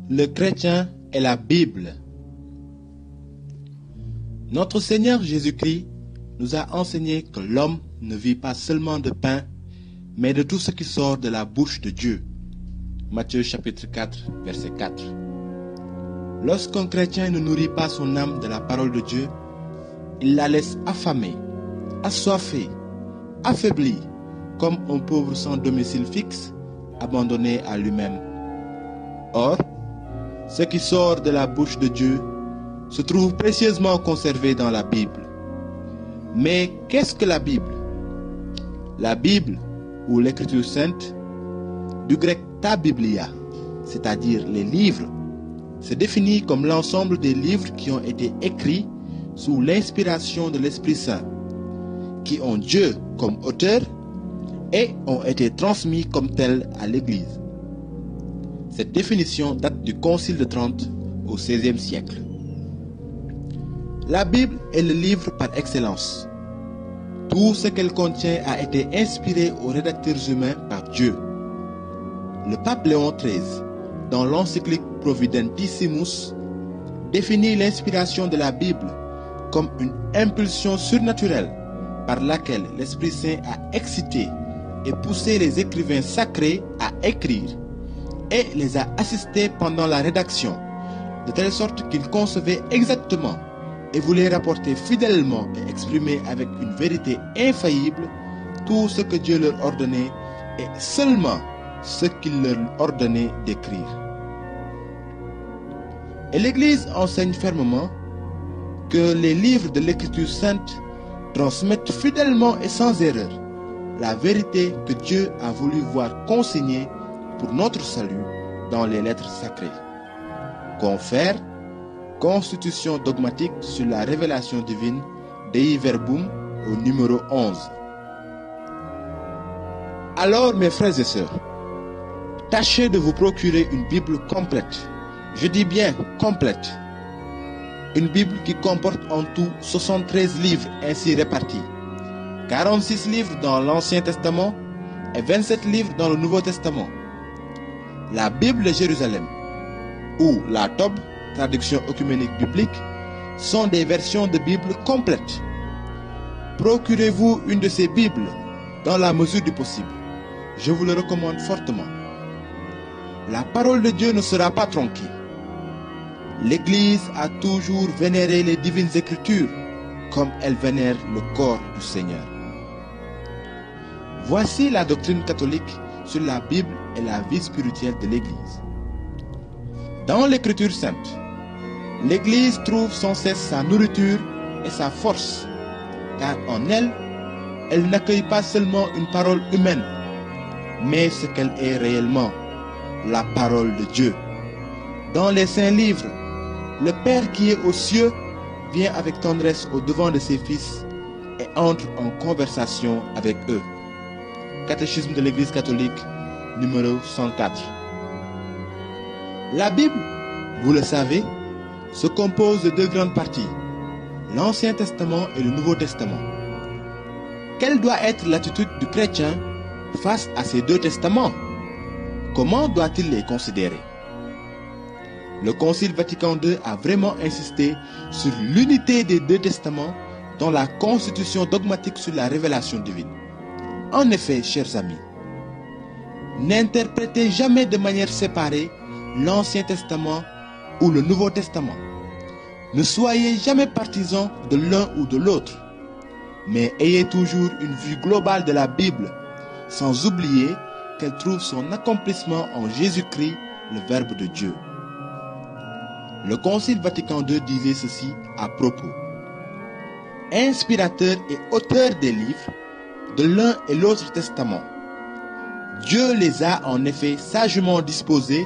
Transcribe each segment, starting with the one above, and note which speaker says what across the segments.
Speaker 1: Le chrétien et la Bible. Notre Seigneur Jésus-Christ nous a enseigné que l'homme ne vit pas seulement de pain, mais de tout ce qui sort de la bouche de Dieu. Matthieu chapitre 4, verset 4. Lorsqu'un chrétien ne nourrit pas son âme de la parole de Dieu, il la laisse affamée, assoiffée, affaiblie, comme un pauvre sans domicile fixe, abandonné à lui-même. Or, ce qui sort de la bouche de Dieu se trouve précieusement conservé dans la Bible. Mais qu'est-ce que la Bible? La Bible, ou l'Écriture sainte, du grec ta biblia, c'est-à-dire les livres, se définit comme l'ensemble des livres qui ont été écrits sous l'inspiration de l'Esprit Saint, qui ont Dieu comme auteur et ont été transmis comme tels à l'Église. Cette définition date du Concile de Trente au XVIe siècle. La Bible est le livre par excellence. Tout ce qu'elle contient a été inspiré aux rédacteurs humains par Dieu. Le pape Léon XIII, dans l'encyclique Providentissimus, définit l'inspiration de la Bible comme une impulsion surnaturelle par laquelle l'Esprit Saint a excité et poussé les écrivains sacrés à écrire et les a assistés pendant la rédaction, de telle sorte qu'ils concevaient exactement et voulaient rapporter fidèlement et exprimer avec une vérité infaillible tout ce que Dieu leur ordonnait et seulement ce qu'il leur ordonnait d'écrire. Et l'Église enseigne fermement que les livres de l'Écriture sainte transmettent fidèlement et sans erreur la vérité que Dieu a voulu voir consignée pour notre salut dans les lettres sacrées. Confère, Constitution dogmatique sur la révélation divine, Dei Verbum, au numéro 11. Alors, mes frères et sœurs, tâchez de vous procurer une Bible complète. Je dis bien complète. Une Bible qui comporte en tout 73 livres ainsi répartis. 46 livres dans l'Ancien Testament et 27 livres dans le Nouveau Testament. La Bible de Jérusalem, ou la Tob, traduction œcuménique biblique, sont des versions de Bible complètes. Procurez-vous une de ces Bibles dans la mesure du possible. Je vous le recommande fortement. La parole de Dieu ne sera pas tronquée. L'Église a toujours vénéré les divines Écritures comme elle vénère le corps du Seigneur. Voici la doctrine catholique sur la Bible et la vie spirituelle de l'Église. Dans l'Écriture sainte, l'Église trouve sans cesse sa nourriture et sa force, car en elle, elle n'accueille pas seulement une parole humaine, mais ce qu'elle est réellement, la parole de Dieu. Dans les saints livres, le Père qui est aux cieux vient avec tendresse au devant de ses fils et entre en conversation avec eux. Catéchisme de l'Église catholique, numéro 104. La Bible, vous le savez, se compose de deux grandes parties, l'Ancien Testament et le Nouveau Testament. Quelle doit être l'attitude du chrétien face à ces deux testaments? Comment doit-il les considérer? Le Concile Vatican II a vraiment insisté sur l'unité des deux testaments dans la constitution dogmatique sur la révélation divine. En effet, chers amis, n'interprétez jamais de manière séparée l'Ancien Testament ou le Nouveau Testament. Ne soyez jamais partisans de l'un ou de l'autre, mais ayez toujours une vue globale de la Bible, sans oublier qu'elle trouve son accomplissement en Jésus-Christ, le Verbe de Dieu. Le Concile Vatican II disait ceci à propos. Inspirateur et auteur des livres de l'un et l'autre testament, Dieu les a en effet sagement disposés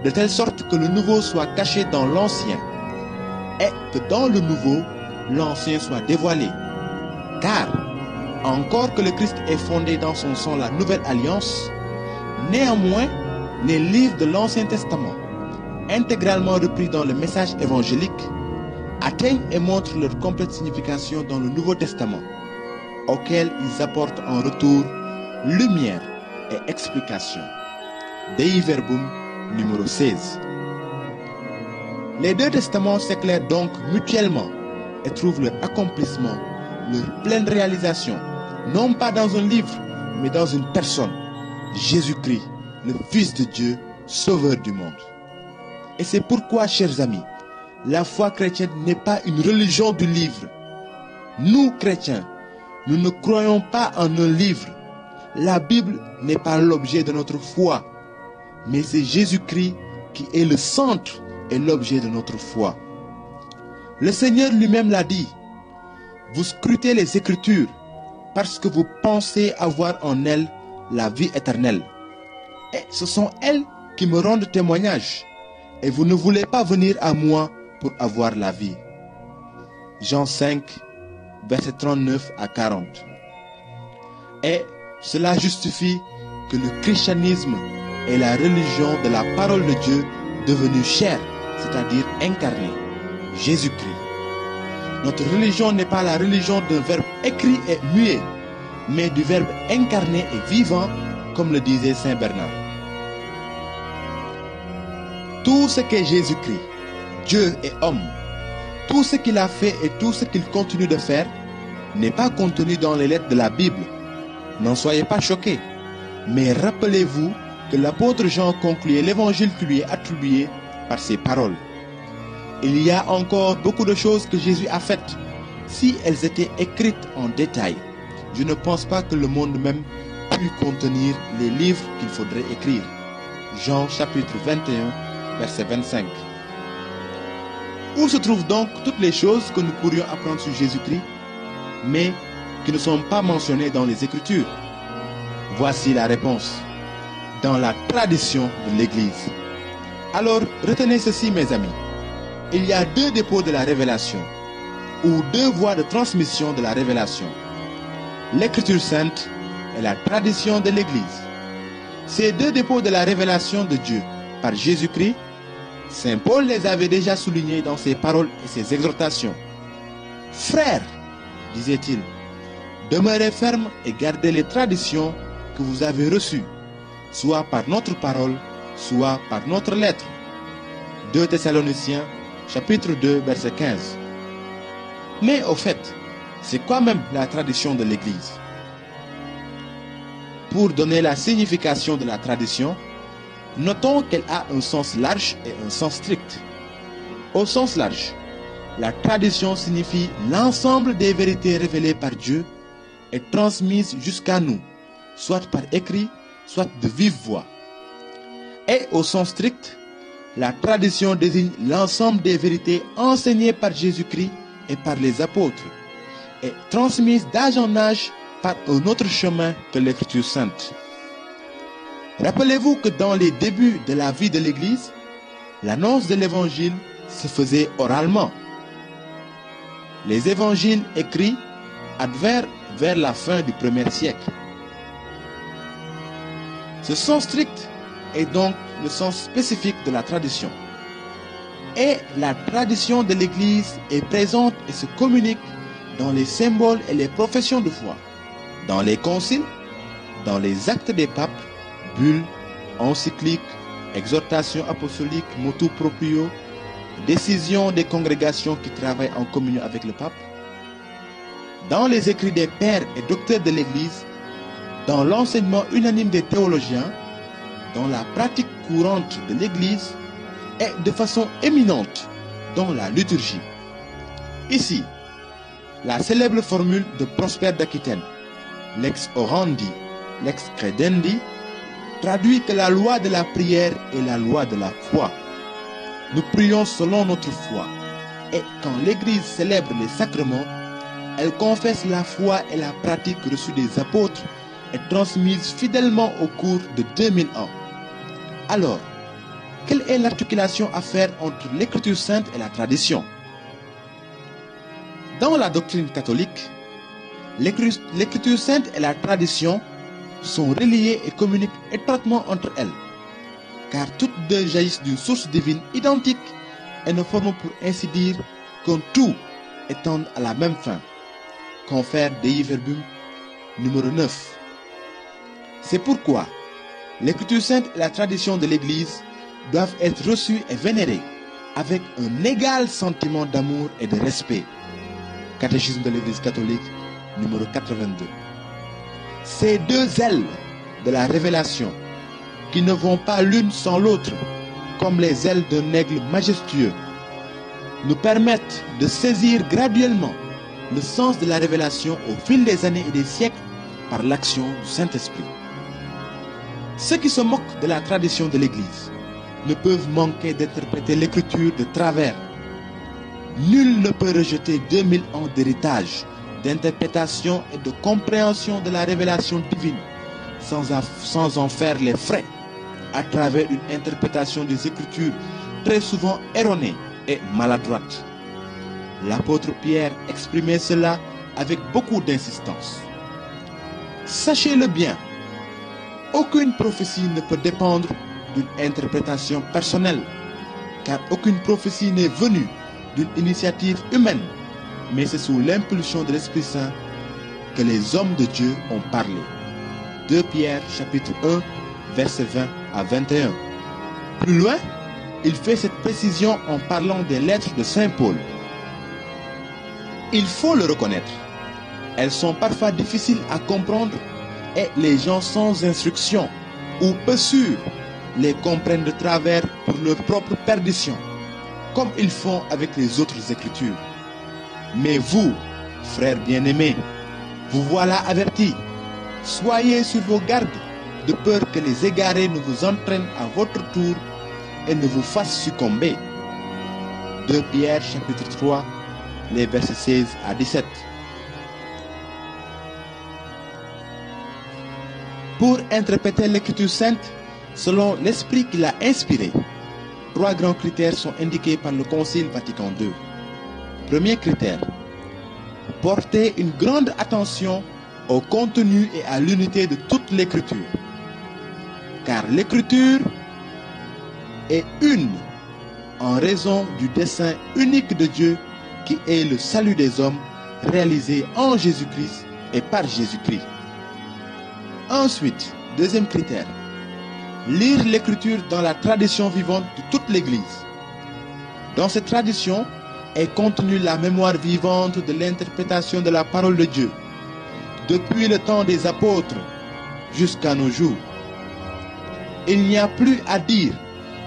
Speaker 1: de telle sorte que le nouveau soit caché dans l'ancien et que dans le nouveau, l'ancien soit dévoilé. Car, encore que le Christ ait fondé dans son sang la nouvelle alliance, néanmoins, les livres de l'Ancien Testament, intégralement repris dans le message évangélique, atteignent et montrent leur complète signification dans le Nouveau Testament, auquel ils apportent en retour lumière et explication. Dei Verbum, numéro 16. Les deux testaments s'éclairent donc mutuellement et trouvent leur accomplissement, leur pleine réalisation, non pas dans un livre, mais dans une personne, Jésus-Christ, le Fils de Dieu, Sauveur du monde. Et c'est pourquoi, chers amis, la foi chrétienne n'est pas une religion du livre. Nous, chrétiens, nous ne croyons pas en un livre. La Bible n'est pas l'objet de notre foi, mais c'est Jésus-Christ qui est le centre et l'objet de notre foi. Le Seigneur lui-même l'a dit. Vous scrutez les Écritures parce que vous pensez avoir en elles la vie éternelle. Et ce sont elles qui me rendent témoignage. Et vous ne voulez pas venir à moi pour avoir la vie. Jean 5, versets 39 à 40. Et cela justifie que le christianisme est la religion de la parole de Dieu devenue chair, c'est-à-dire incarnée, Jésus-Christ. Notre religion n'est pas la religion d'un verbe écrit et muet, mais du verbe incarné et vivant, comme le disait Saint Bernard. Tout ce qu'est Jésus-Christ, Dieu et homme, tout ce qu'il a fait et tout ce qu'il continue de faire, n'est pas contenu dans les lettres de la Bible. N'en soyez pas choqués, mais rappelez-vous que l'apôtre Jean concluait l'évangile qui lui est attribué par ces paroles. Il y a encore beaucoup de choses que Jésus a faites. Si elles étaient écrites en détail, je ne pense pas que le monde même pût contenir les livres qu'il faudrait écrire. Jean chapitre 21, verset 25. Où se trouvent donc toutes les choses que nous pourrions apprendre sur Jésus-Christ, mais qui ne sont pas mentionnées dans les Écritures? Voici la réponse. Dans la tradition de l'Église. Alors, retenez ceci, mes amis. Il y a deux dépôts de la révélation, ou deux voies de transmission de la révélation. L'Écriture sainte et la tradition de l'Église. Ces deux dépôts de la révélation de Dieu par Jésus-Christ, Saint Paul les avait déjà soulignés dans ses paroles et ses exhortations. Frères, disait-il, demeurez fermes et gardez les traditions que vous avez reçues, soit par notre parole, soit par notre lettre. 2 Thessaloniciens, chapitre 2, verset 15. Mais au fait, c'est quoi même la tradition de l'Église? Pour donner la signification de la tradition, notons qu'elle a un sens large et un sens strict. Au sens large, la tradition signifie l'ensemble des vérités révélées par Dieu et transmises jusqu'à nous, soit par écrit, soit de vive voix. Et au sens strict, la tradition désigne l'ensemble des vérités enseignées par Jésus-Christ et par les apôtres, et transmises d'âge en âge par un autre chemin que l'Écriture sainte. Rappelez-vous que dans les débuts de la vie de l'Église, l'annonce de l'Évangile se faisait oralement. Les évangiles écrits advinrent vers la fin du 1er siècle. Ce sens strict est donc le sens spécifique de la tradition. Et la tradition de l'Église est présente et se communique dans les symboles et les professions de foi, dans les conciles, dans les actes des papes, bulles, encycliques, exhortations apostoliques, motu proprio, décisions des congrégations qui travaillent en communion avec le pape, dans les écrits des pères et docteurs de l'Église, dans l'enseignement unanime des théologiens, dans la pratique courante de l'Église et de façon éminente dans la liturgie. Ici, la célèbre formule de Prosper d'Aquitaine, lex orandi, lex credendi, traduit que la loi de la prière est la loi de la foi. Nous prions selon notre foi, et quand l'Église célèbre les sacrements, elle confesse la foi et la pratique reçue des apôtres et transmise fidèlement au cours de 2000 ans. Alors, quelle est l'articulation à faire entre l'Écriture sainte et la tradition? Dans la doctrine catholique, l'Écriture sainte et la tradition sont reliées et communiquent étroitement entre elles, car toutes deux jaillissent d'une source divine identique et ne forment pour ainsi dire qu'un tout et tendent à la même fin. Confère Dei Verbum numéro 9. C'est pourquoi l'Écriture sainte et la tradition de l'Église doivent être reçues et vénérées, avec un égal sentiment d'amour et de respect. Catéchisme de l'Église catholique, numéro 82. Ces deux ailes de la révélation, qui ne vont pas l'une sans l'autre, comme les ailes d'un aigle majestueux, nous permettent de saisir graduellement le sens de la révélation au fil des années et des siècles par l'action du Saint-Esprit. Ceux qui se moquent de la tradition de l'Église ne peuvent manquer d'interpréter l'Écriture de travers. Nul ne peut rejeter 2000 ans d'héritage, d'interprétation et de compréhension de la révélation divine sans en faire les frais à travers une interprétation des Écritures très souvent erronée et maladroite. L'apôtre Pierre exprimait cela avec beaucoup d'insistance. Sachez-le bien, aucune prophétie ne peut dépendre d'une interprétation personnelle, car aucune prophétie n'est venue d'une initiative humaine, mais c'est sous l'impulsion de l'Esprit Saint que les hommes de Dieu ont parlé. 2 Pierre chapitre 1, versets 20 à 21. Plus loin, il fait cette précision en parlant des lettres de Saint Paul. Il faut le reconnaître, elles sont parfois difficiles à comprendre et les gens sans instruction ou peu sûrs les comprennent de travers pour leur propre perdition, comme ils font avec les autres Écritures. Mais vous, frères bien-aimés, vous voilà avertis. Soyez sur vos gardes, de peur que les égarés ne vous entraînent à votre tour et ne vous fassent succomber. 2 Pierre chapitre 3, les versets 16 à 17. Pour interpréter l'Écriture sainte selon l'esprit qui l'a inspiré, 3 grands critères sont indiqués par le Concile Vatican II. Premier critère, porter une grande attention au contenu et à l'unité de toute l'Écriture. Car l'Écriture est une en raison du dessein unique de Dieu qui est le salut des hommes réalisé en Jésus-Christ et par Jésus-Christ. Ensuite, deuxième critère, lire l'Écriture dans la tradition vivante de toute l'Église. Dans cette tradition est contenue la mémoire vivante de l'interprétation de la parole de Dieu, depuis le temps des apôtres jusqu'à nos jours. Il n'y a plus à dire,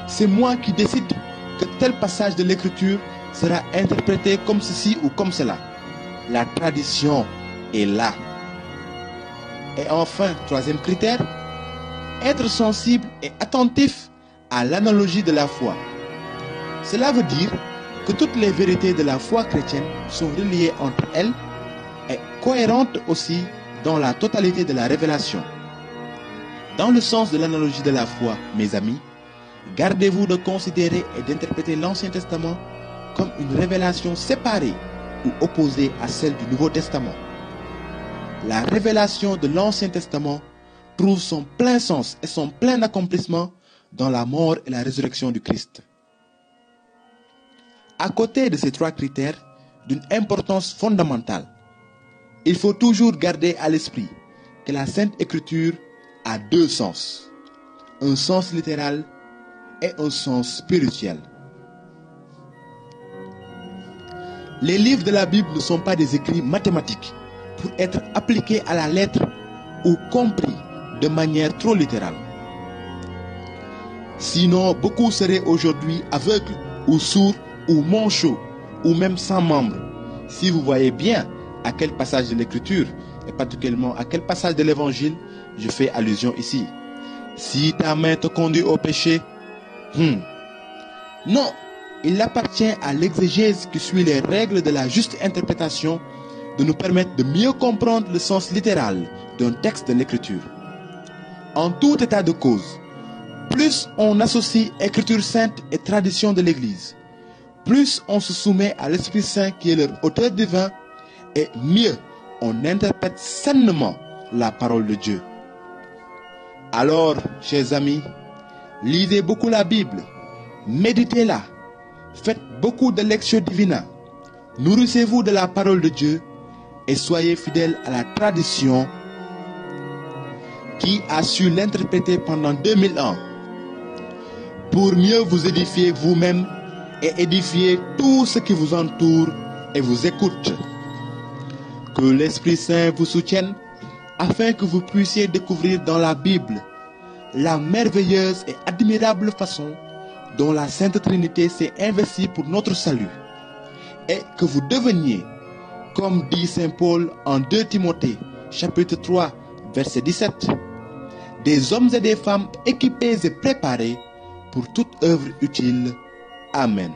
Speaker 1: c'est moi qui décide que tel passage de l'Écriture sera interprété comme ceci ou comme cela. La tradition est là. Et enfin, troisième critère, être sensible et attentif à l'analogie de la foi. Cela veut dire que toutes les vérités de la foi chrétienne sont reliées entre elles et cohérentes aussi dans la totalité de la révélation. Dans le sens de l'analogie de la foi, mes amis, gardez-vous de considérer et d'interpréter l'Ancien Testament comme une révélation séparée ou opposée à celle du Nouveau Testament. La révélation de l'Ancien Testament trouve son plein sens et son plein accomplissement dans la mort et la résurrection du Christ. À côté de ces 3 critères, d'une importance fondamentale, il faut toujours garder à l'esprit que la Sainte Écriture a 2 sens, un sens littéral et un sens spirituel. Les livres de la Bible ne sont pas des écrits mathématiques pour être appliqués à la lettre ou compris de manière trop littérale. Sinon, beaucoup seraient aujourd'hui aveugles ou sourds ou manchots ou même sans membres. Si vous voyez bien à quel passage de l'Écriture et particulièrement à quel passage de l'Évangile je fais allusion ici. Si ta main te conduit au péché, non, il appartient à l'exégèse qui suit les règles de la juste interprétation de nous permettre de mieux comprendre le sens littéral d'un texte de l'Écriture. En tout état de cause, plus on associe Écriture sainte et tradition de l'Église, plus on se soumet à l'Esprit Saint qui est leur auteur divin, et mieux on interprète sainement la parole de Dieu. Alors, chers amis, lisez beaucoup la Bible, méditez-la, faites beaucoup de lectio divina, nourrissez-vous de la parole de Dieu et soyez fidèles à la tradition qui a su l'interpréter pendant 2000 ans pour mieux vous édifier vous-même et édifiez tout ce qui vous entoure et vous écoute. Que l'Esprit Saint vous soutienne afin que vous puissiez découvrir dans la Bible la merveilleuse et admirable façon dont la Sainte Trinité s'est investie pour notre salut, et que vous deveniez, comme dit Saint Paul en 2 Timothée, chapitre 3, verset 17, des hommes et des femmes équipés et préparés pour toute œuvre utile. Amen.